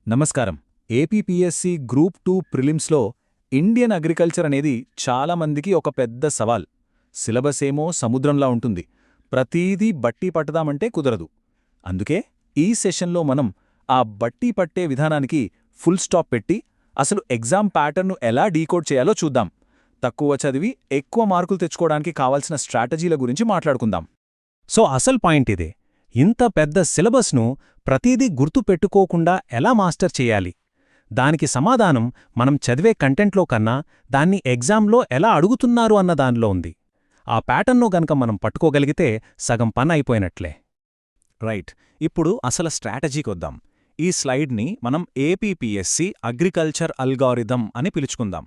నమస్కారం. APPSC group 2 ప్రిలిమ్స్లో Indian agriculture అనేది చాలామందికి ఒక పెద్ద సవాల్. సిలబస్ ఏమో సముద్రంలా ఉంటుంది. ప్రతీదీ బట్టి పట్టదామంటే కుదరదు. అందుకే ఈ సెషన్లో మనం ఆ బట్టి పట్టే విధానానికి ఫుల్ స్టాప్ పెట్టి అసలు ఎగ్జామ్ ప్యాటర్న్ను ఎలా డీకోడ్ చేయాలో చూద్దాం. తక్కువ చదివి ఎక్కువ మార్కులు తెచ్చుకోవడానికి కావాల్సిన స్ట్రాటజీల గురించి మాట్లాడుకుందాం. సో అసలు పాయింట్ ఇదే. ఇంత పెద్ద సిలబస్ను ప్రతీదీ గుర్తుపెట్టుకోకుండా ఎలా మాస్టర్ చెయ్యాలి? దానికి సమాధానం మనం చదివే కంటెంట్లో కన్నా దాన్ని ఎగ్జామ్లో ఎలా అడుగుతున్నారు అన్న దానిలో ఉంది. ఆ ప్యాటర్న్ను గనక మనం పట్టుకోగలిగితే సగం పని అయిపోయినట్లే. రైట్. ఇప్పుడు అసలు స్ట్రాటజీకొద్దాం. ఈ స్లైడ్ని మనం ఏపీపీఎస్సీ అగ్రికల్చర్ అల్గారిథం అని పిలుచుకుందాం.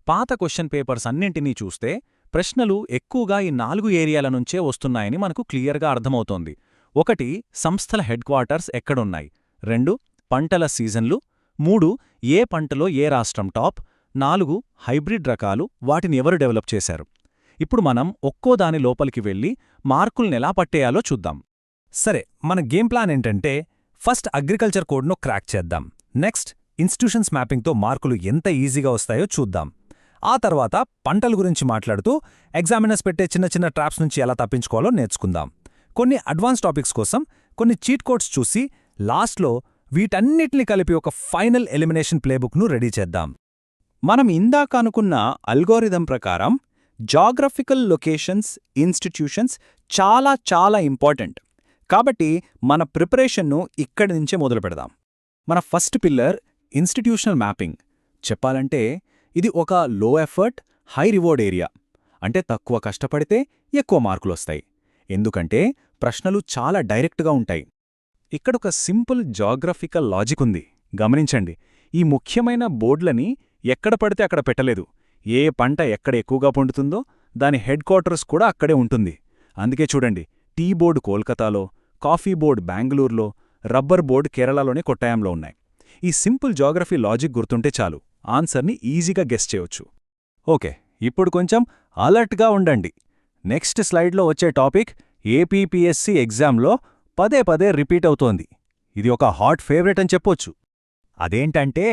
పాత క్వశ్చన్ పేపర్స్ అన్నింటినీ చూస్తే ప్రశ్నలు ఎక్కువగా ఈ 4 ఏరియాల నుంచే వస్తున్నాయని మనకు క్లియర్గా అర్థమవుతోంది. 1 సంస్థల హెడ్ క్వార్టర్స్ ఎక్కడున్నాయి, 2 పంటల సీజన్లు, 3 ఏ పంటలో ఏ రాష్ట్రం టాప్, 4 హైబ్రిడ్ రకాలు, వాటిని ఎవరు డెవలప్ చేశారు. ఇప్పుడు మనం ఒక్కో దాని లోపలికి వెళ్ళి మార్కుల్నెలా పట్టేయాలో చూద్దాం. సరే, మన గేమ్ ప్లాన్ ఏంటంటే ఫస్ట్ అగ్రికల్చర్ కోడ్ను క్రాక్ చేద్దాం. నెక్స్ట్ ఇన్స్టిట్యూషన్స్ మ్యాపింగ్తో మార్కులు ఎంత ఈజీగా వస్తాయో చూద్దాం. ఆ తర్వాత పంటల గురించి మాట్లాడుతూ ఎగ్జామినర్స్ పెట్టే చిన్న చిన్న ట్రాప్స్ నుంచి ఎలా తప్పించుకోవాలో నేర్చుకుందాం. కొన్ని అడ్వాన్స్ టాపిక్స్ కోసం కొన్ని చీట్ కోడ్స్ చూసి లాస్ట్లో వీటన్నిటిని కలిపి ఒక ఫైనల్ ఎలిమినేషన్ ప్లేబుక్ను రెడీ చేద్దాం. మనం ఇందాక అనుకున్న అల్గోరిథం ప్రకారం జాగ్రఫికల్ లొకేషన్స్, ఇన్స్టిట్యూషన్స్ చాలా చాలా ఇంపార్టెంట్. కాబట్టి మన ప్రిపరేషన్ను ఇక్కడి నుంచే మొదలుపెడదాం. మన ఫస్ట్ పిల్లర్ ఇన్స్టిట్యూషనల్ మ్యాపింగ్. చెప్పాలంటే ఇది ఒక లో ఎఫర్ట్, హై రివార్డ్ ఏరియా. అంటే తక్కువ కష్టపడితే ఎక్కువ మార్కులొస్తాయి. ఎందుకంటే ప్రశ్నలు చాలా డైరెక్ట్గా ఉంటాయి. ఇక్కడొక సింపుల్ జాగ్రఫికల్ లాజిక్ ఉంది, గమనించండి. ఈ ముఖ్యమైన బోర్డులని ఎక్కడ పడితే అక్కడ పెట్టలేదు. ఏ పంట ఎక్కడ ఎక్కువగా పండుతుందో దాని హెడ్ క్వార్టర్స్ కూడా అక్కడే ఉంటుంది. అందుకే చూడండి, టీ బోర్డు కోల్కతాలో, కాఫీ బోర్డు బెంగళూరులో, రబ్బర్ బోర్డు కేరళలోనే కొట్టాయంలో ఉన్నాయి. ఈ సింపుల్ జాగ్రఫీ లాజిక్ గుర్తుంటే చాలు, ఆన్సర్ని ఈజీగా గెస్ చేయొచ్చు. ఓకే, ఇప్పుడు కొంచెం అలర్ట్గా ఉండండి. నెక్స్ట్ స్లైడ్లో వచ్చే టాపిక్ ఏపీపీఎస్సీ ఎగ్జామ్లో పదే పదే రిపీట్ అవుతోంది. ఇది ఒక హాట్ ఫేవరెట్ అని చెప్పొచ్చు. అదేంటంటే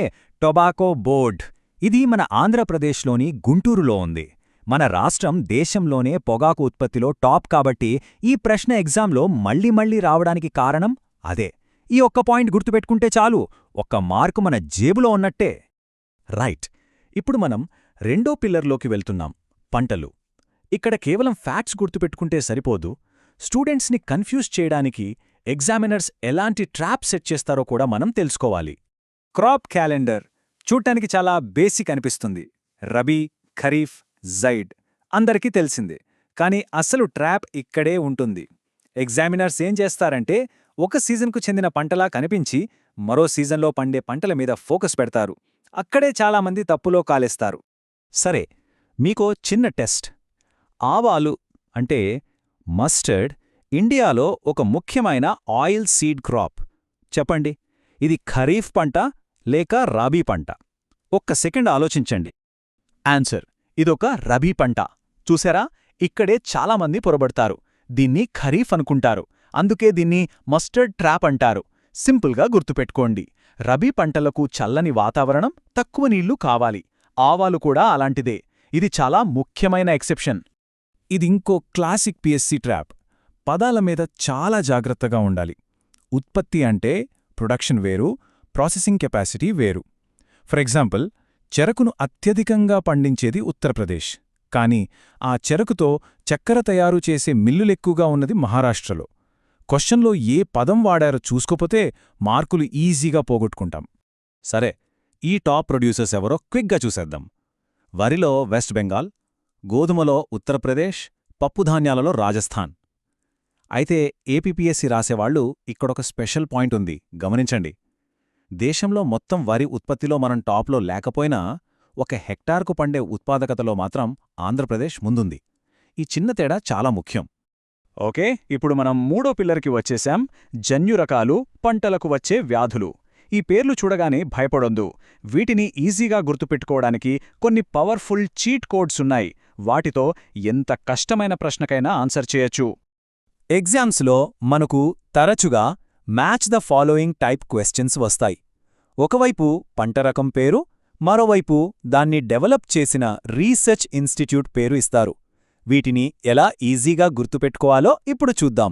టొబాకో బోర్డ్. ఇది మన ఆంధ్రప్రదేశ్లోని గుంటూరులో ఉంది. మన రాష్ట్రం దేశంలోనే పొగాకు ఉత్పత్తిలో టాప్ కాబట్టి ఈ ప్రశ్న ఎగ్జామ్లో మళ్ళీ మళ్ళీ రావడానికి కారణం అదే. ఈ ఒక్క పాయింట్ గుర్తుపెట్టుకుంటే చాలు, ఒక్క మార్కు మన జేబులో ఉన్నట్టే. రైట్. ఇప్పుడు మనం రెండో పిల్లర్లోకి వెళ్తున్నాం, పంటలు. ఇక్కడ కేవలం ఫ్యాక్ట్స్ గుర్తుపెట్టుకుంటే సరిపోదు. స్టూడెంట్స్ని కన్ఫ్యూజ్ చేయడానికి ఎగ్జామినర్స్ ఎలాంటి ట్రాప్ సెట్ చేస్తారో కూడా మనం తెలుసుకోవాలి. క్రాప్ క్యాలెండర్ చూడ్డానికి చాలా బేసిక్ అనిపిస్తుంది. రబీ, ఖరీఫ్, జైడ్ అందరికీ తెలిసిందే. కానీ అసలు ట్రాప్ ఇక్కడే ఉంటుంది. ఎగ్జామినర్స్ ఏం చేస్తారంటే ఒక సీజన్కు చెందిన పంటలా కనిపించి మరో సీజన్లో పండే పంటల మీద ఫోకస్ పెడతారు. అక్కడే చాలామంది తప్పులో కాలేస్తారు. సరే, మీకో చిన్న టెస్ట్. ఆవాలు అంటే మస్టర్డ్ ఇండియాలో ఒక ముఖ్యమైన ఆయిల్ సీడ్ క్రాప్. చెప్పండి, ఇది ఖరీఫ్ పంట లేక రబీ పంట? ఒక్క సెకండ్ ఆలోచించండి. ఆన్సర్, ఇదొక రబీ పంట. చూసారా, ఇక్కడే చాలామంది పొరబడతారు. దీన్ని ఖరీఫ్ అనుకుంటారు. అందుకే దీన్ని మస్టర్డ్ ట్రాప్ అంటారు. సింపుల్గా గుర్తుపెట్టుకోండి, రబీ పంటలకు చల్లని వాతావరణం, తక్కువ నీళ్లు కావాలి. ఆవాలు కూడా అలాంటిదే. ఇది చాలా ముఖ్యమైన ఎక్సెప్షన్. ఇది ఇంకో క్లాసిక్ పిఎస్సీ ట్రాప్. పదాల మీద చాలా జాగ్రత్తగా ఉండాలి. ఉత్పత్తి అంటే ప్రొడక్షన్ వేరు, ప్రాసెసింగ్ కెపాసిటీ వేరు. ఫర్ ఎగ్జాంపుల్, చెరకును అత్యధికంగా పండించేది ఉత్తరప్రదేశ్. కానీ ఆ చెరకుతో చక్కెర తయారు చేసే మిల్లులెక్కువగా ఉన్నది మహారాష్ట్రలో. క్వశ్చన్లో ఏ పదం వాడారో చూసుకోపోతే మార్కులు ఈజీగా పోగొట్టుకుంటాం. సరే, ఈ టాప్ ప్రొడ్యూసర్స్ ఎవరో క్విక్గా చూసేద్దాం. వరిలో వెస్ట్ బెంగాల్, గోధుమలో ఉత్తరప్రదేశ్, పప్పుధాన్యాలలో రాజస్థాన్. అయితే ఏపీపీఎస్సీ రాసేవాళ్లు ఇక్కడొక స్పెషల్ పాయింట్ ఉంది, గమనించండి. దేశంలో మొత్తం వరి ఉత్పత్తిలో మనం టాప్లో లేకపోయినా ఒక హెక్టార్కు పండే ఉత్పాదకతలో మాత్రం ఆంధ్రప్రదేశ్ ముందుంది. ఈ చిన్న తేడా చాలా ముఖ్యం. ఓకే, ఇప్పుడు మనం మూడో పిల్లర్కి వచ్చేశాం, జన్యు రకాలు, పంటలకు వచ్చే వ్యాధులు. ఈ పేర్లు చూడగానే భయపడొద్దు. వీటిని ఈజీగా గుర్తుపెట్టుకోవడానికి కొన్ని పవర్ఫుల్ చీట్ కోడ్స్ ఉన్నాయి. వాటితో ఎంత కష్టమైన ప్రశ్నకైనా ఆన్సర్ చేయొచ్చు. ఎగ్జామ్స్లో మనకు తరచుగా match the following type questions వస్తాయి. ఒకవైపు పంట రకం పేరు, మరోవైపు దాన్ని డెవలప్ చేసిన రీసెర్చ్ ఇన్స్టిట్యూట్ పేరు ఇస్తారు. వీటిని ఎలా ఈజీగా గుర్తుపెట్టుకోవాలో ఇప్పుడు చూద్దాం.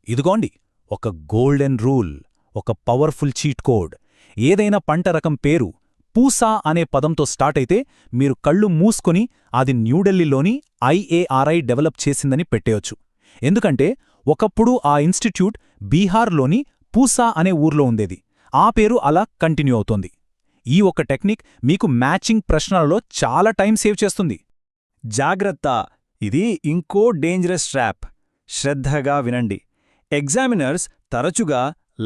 ఇదిగోండి ఒక గోల్డెన్ రూల్, ఒక పవర్ఫుల్ చీట్ కోడ్. ఏదైనా పంట రకం పేరు పూసా అనే పదంతో స్టార్ట్ అయితే మీరు కళ్ళు మూసుకొని అది న్యూఢిల్లీలోని IARI డెవలప్ చేసిందని పెట్టేయొచ్చు. ఎందుకంటే ఒకప్పుడు ఆ ఇన్స్టిట్యూట్ బీహార్లోని పూసా అనే ఊర్లో ఉండేది. ఆ పేరు అలా కంటిన్యూ అవుతోంది. ఈ ఒక్క టెక్నిక్ మీకు మ్యాచింగ్ ప్రశ్నలలో చాలా టైం సేవ్ చేస్తుంది. జాగ్రత్త, ఇది ఇంకో డేంజరస్ ట్రాప్. శ్రద్ధగా వినండి. ఎగ్జామినర్స్ తరచుగా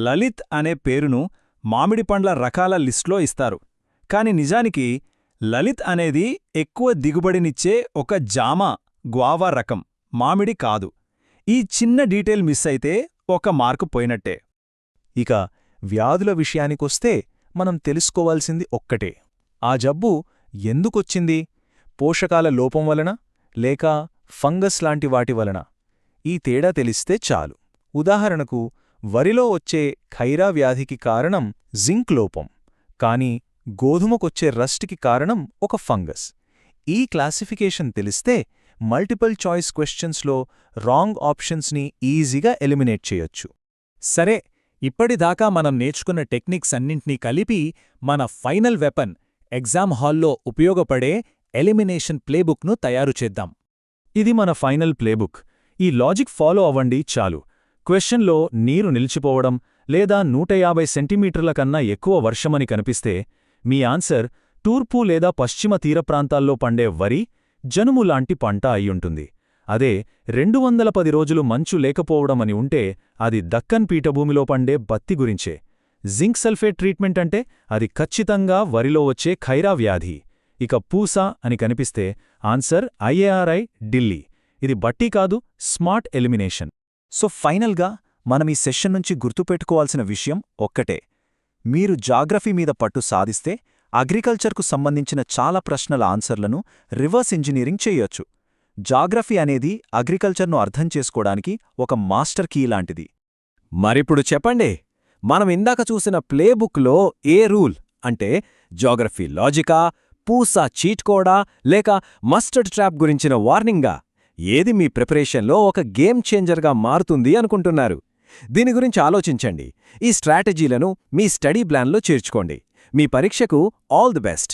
లలిత్ అనే పేరును మామిడి పండ్ల రకాల లిస్ట్లో ఇస్తారు. కాని నిజానికి లలిత్ అనేది ఎక్కువ దిగుబడినిచ్చే ఒక జామ, గ్వావా రకం, మామిడి కాదు. ఈ చిన్న డీటెయిల్ మిస్ అయితే ఒక మార్కు పోయినట్టే. ఇక వ్యాధుల విషయానికొస్తే మనం తెలుసుకోవాల్సింది ఒక్కటే. ఆ జబ్బు ఎందుకొచ్చింది? పోషకాల లోపం వలన లేక ఫంగస్ లాంటి వాటి వలన? ఈ తేడా తెలిస్తే చాలు. ఉదాహరణకు వరిలో వచ్చే ఖైరా వ్యాధికి కారణం జింక్ లోపం, కాని గోధుమకొచ్చే రస్ట్కి కారణం ఒక ఫంగస్. ఈ క్లాసిఫికేషన్ తెలిస్తే మల్టిపుల్ చాయిస్ క్వశ్చన్స్లో రాంగ్ ఆప్షన్స్ని ఈజీగా ఎలిమినేట్ చేయొచ్చు. సరే, ఇప్పటిదాకా మనం నేర్చుకున్న టెక్నిక్స్ అన్నింటినీ కలిపి మన ఫైనల్ వెపన్, ఎగ్జామ్ హాల్లో ఉపయోగపడే ఎలిమినేషన్ ప్లేబుక్ను తయారు చేద్దాం. ఇది మన ఫైనల్ ప్లేబుక్. ఈ లాజిక్ ఫాలో అవ్వండి చాలు. క్వశ్చన్లో నీరు నిలిచిపోవడం లేదా 150 సెంటీమీటర్ల కన్నా ఎక్కువ వర్షమని కనిపిస్తే మీ ఆన్సర్ తూర్పు లేదా పశ్చిమ తీర ప్రాంతాల్లో పండే వరి, జనుము లాంటి పంట అయ్యుంటుంది. అదే 210 రోజులు మంచు లేకపోవడమని ఉంటే అది దక్కన్ పీఠభూమిలో పండే బత్తి గురించే. జింక్ సల్ఫేట్ ట్రీట్మెంట్ అంటే అది ఖచ్చితంగా వరిలో వచ్చే ఖైరా వ్యాధి. ఇక పూసా అని కనిపిస్తే ఆన్సర్ IARI, ఢిల్లీ. ఇది బట్టి కాదు, స్మార్ట్ ఎలిమినేషన్. సో ఫైనల్గా మనం ఈ సెషన్ నుంచి గుర్తుపెట్టుకోవాల్సిన విషయం ఒక్కటే. మీరు జాగ్రఫీ మీద పట్టు సాధిస్తే అగ్రికల్చర్కు సంబంధించిన చాలా ప్రశ్నల ఆన్సర్లను రివర్స్ ఇంజనీరింగ్ చెయ్యొచ్చు. జాగ్రఫీ అనేది అగ్రికల్చర్ను అర్థం చేసుకోవడానికి ఒక మాస్టర్ కీ లాంటిది. మరిప్పుడు చెప్పండి, మనం ఇందాక చూసిన ప్లేబుక్లో ఏ రూల్ అంటే జాగ్రఫీ లాజికా, పూసా చీట్ కోడా లేక మస్టర్డ్ ట్రాప్ గురించిన వార్నింగా? ఏది మీ ప్రిపరేషన్లో ఒక గేమ్ చేంజర్గా మారుతుంది అనుకుంటున్నారు? దీని గురించి ఆలోచించండి. ఈ స్ట్రాటజీలను మీ స్టడీ ప్లాన్లో చేర్చుకోండి. మీ పరీక్షకు ఆల్ ది బెస్ట్.